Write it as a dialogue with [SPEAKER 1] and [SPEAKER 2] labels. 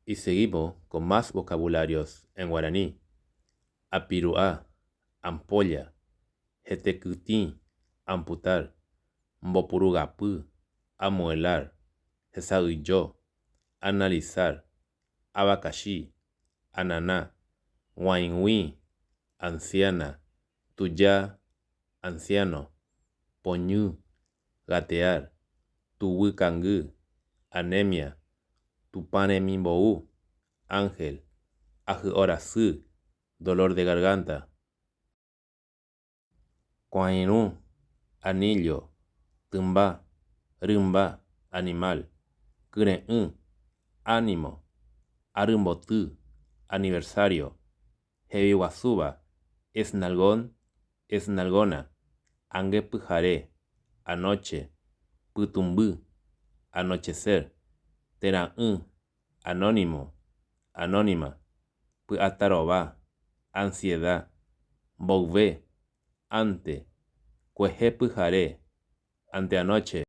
[SPEAKER 1] Y seguimos con más vocabularios en guaraní. Apiruá, ampolla, jetecutín, amputar, mbopurugapú, amoelar, jesaduiyó, analizar, abacaxi, ananá, huaingüí, anciana, tuyá, anciano, poñú, gatear, tuwicangú, anemia, tupanemimboú, ángel, ajorasú, dolor de garganta. Cuairú, anillo, tymba, rymba, animal, kyre'ỹ, ánimo, arymboty, aniversario, heviguasúva, esnalgón, esnalgona, ángepyhare, anoche, pytumby, anochecer, tera'ỹ, anónimo, anónima, py'atarová, ansiedad, mbové, ante, kuehepyhare, anteanoche.